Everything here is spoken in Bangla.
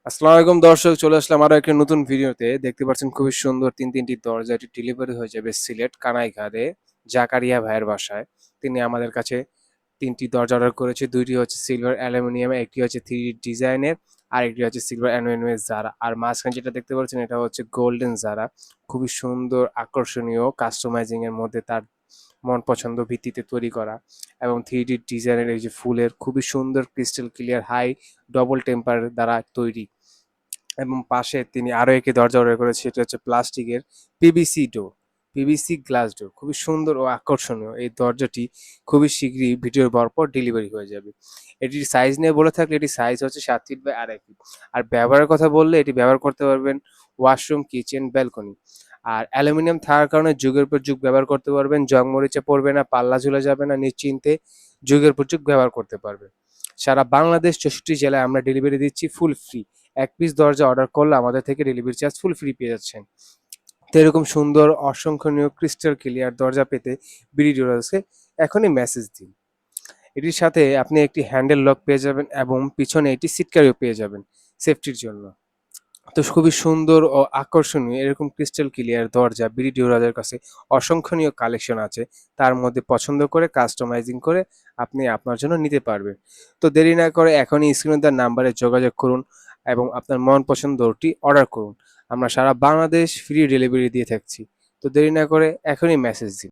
আসসালামু আলাইকুম দর্শক, চলে আসলাম আরো একটা নতুন ভিডিওতে। দেখতে পাচ্ছেন খুবই সুন্দর তিনটি দরজা, এটি ডেলিভারি হয়ে যাবে সিলেট কানাইঘাটে জাকারিয়া ভাইয়ের বাসায়। তিনি আমাদের কাছে ৩টি দরজা অর্ডার করেছে। ২টি হচ্ছে সিলভার অ্যালুমিনিয়ামে, একটি হচ্ছে 3D ডিজাইনের, আরেকটি হচ্ছে সিলভার অ্যালুমিনিয়ামের জারা। আর মাঝখানে যেটা দেখতে পাচ্ছেন এটা হচ্ছে গোল্ডেন জারা। খুবই সুন্দর, আকর্ষণীয়, কাস্টমাইজিং এর মধ্যে তার মন পছন্দ ভিত্তিতে তৈরি করা এবং 3D ডিজাইনের এই যে ফুলের খুবই সুন্দর crystal clear high double temper দ্বারা তৈরি। এবং পাশে তিনি আরো একটি দরজা অর্ডার করেছে, সেটা হচ্ছে প্লাস্টিকের পিভিসি ডোর, পিভিসি গ্লাস ডোর। খুবই সুন্দর ও আকর্ষণীয় এই দরজাটি খুবই শীঘ্রই ভিডিওর পর ডেলিভারি হয়ে যাবে। এটির সাইজ নিয়ে বলে থাকলে এটি সাইজ হচ্ছে 7 ফিট বাই 2.5 ফিট। আর ব্যবহারের কথা বললে এটি ব্যবহার করতে পারবেন ওয়াশরুম, কিচেন, ব্যালকনি। আর অ্যালুমিনিয়াম থাকার কারণে যুগের পর যুগ ব্যবহার করতে পারবেন, জং মরিচে পড়বে না, পাল্লা ঝুলে যাবে না, নিশ্চিন্তে যুগের পর যুগ ব্যবহার করতে পারবেন। সারা বাংলাদেশ 64 জেলায় আমরা ডেলিভারি দিচ্ছি ফুল ফ্রি। এক পিস দরজা অর্ডার করলে আমাদের থেকে ডেলিভারি চার্জ ফুল ফ্রি পেয়ে যাচ্ছেন। তো এরকম সুন্দর অসংখ্যনীয় ক্রিস্টাল ক্লিয়ার দরজা পেতে বিডি ডোরসকে এখনই মেসেজ দিন। এটির সাথে আপনি একটি হ্যান্ডেল লক পেয়ে যাবেন এবং পিছনে একটি সিট ক্যারিও পেয়ে যাবেন সেফটির জন্য। তো খুবই সুন্দর ও আকর্ষণীয় এরকম ক্রিস্টাল ক্লিয়ার দরজা বিডি ডোরাজের কাছে অসংখ্যনীয় কালেকশন আছে। তার মধ্যে পছন্দ করে কাস্টমাইজিং করে আপনি আপনার জন্য নিতে পারবেন। তো দেরি না করে এখনই স্ক্রিনে দেওয়া নাম্বারে যোগাযোগ করুন এবং আপনার মন পছন্দটি অর্ডার করুন। আমরা সারা বাংলাদেশ ফ্রি ডেলিভারি দিয়ে থাকছি। তো দেরি না করে এখনই মেসেজ দিন।